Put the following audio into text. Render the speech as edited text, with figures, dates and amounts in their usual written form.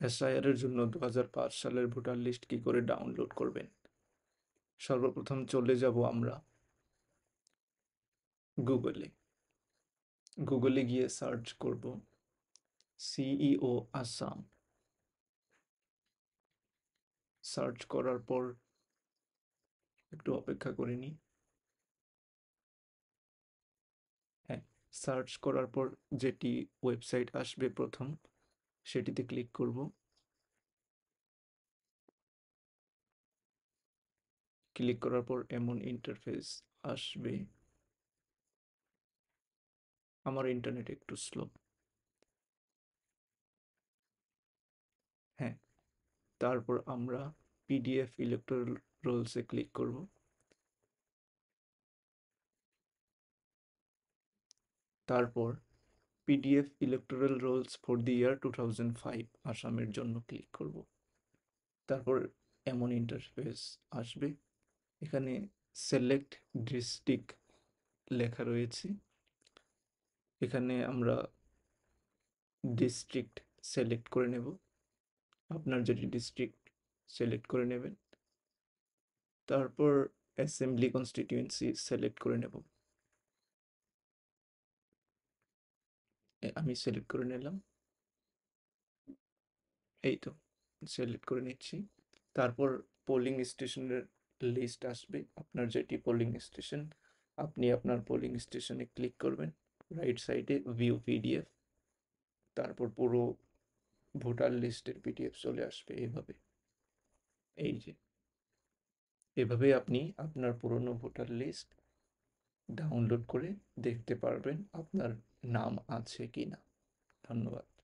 SIR এর জন্য 2005 সালের ভোটার লিস্ট কি করে ডাউনলোড করবেন? সর্বপ্রথম চলে যাব আমরা গুগলে। গুগলে গিয়ে সার্চ করব সিইও আসাম। সার্চ করার পর একটু অপেক্ষা করে নিই। হ্যাঁ, সার্চ করার পর যেটি ওয়েবসাইট আসবে প্রথম, সেটিতে ক্লিক করব। ক্লিক করার পর এমন ইন্টারফেস আসবে। আমার ইন্টারনেট একটু স্লো। হ্যাঁ, তারপর আমরা পিডিএফ ইলেকটোরাল রোলসে ক্লিক করব। তারপর PDF electoral rolls for the year 2005 আসামের জন্য ক্লিক করব। তারপর এমন ইন্টারফেস আসবে। এখানে সিলেক্ট ডিস্ট্রিক্ট লেখা রয়েছে। এখানে আমরা ডিস্ট্রিক্ট সিলেক্ট করে নেব। আপনার যেটি ডিস্ট্রিক্ট সিলেক্ট করে নেবেন। তারপর অ্যাসেম্বলি কনস্টিটিউয়েন্সি সিলেক্ট করে নেব। আমি সিলেক্ট করে নিলাম। এই তো সিলেক্ট করে নিচ্ছি। তারপর পোলিং স্টেশনের লিস্ট আসবে। আপনার যেটি পোলিং স্টেশন, আপনি আপনার পোলিং স্টেশনে ক্লিক করবেন। রাইট সাইডে ভিউ পিডিএফ। তারপর পুরো ভোটার লিস্টের পিডিএফ চলে আসবে এইভাবে। এই যে এভাবে আপনি আপনার পুরনো ভোটার লিস্ট ডাউনলোড করে দেখতে পারবেন আপনার নাম আছে কিনা। ধন্যবাদ।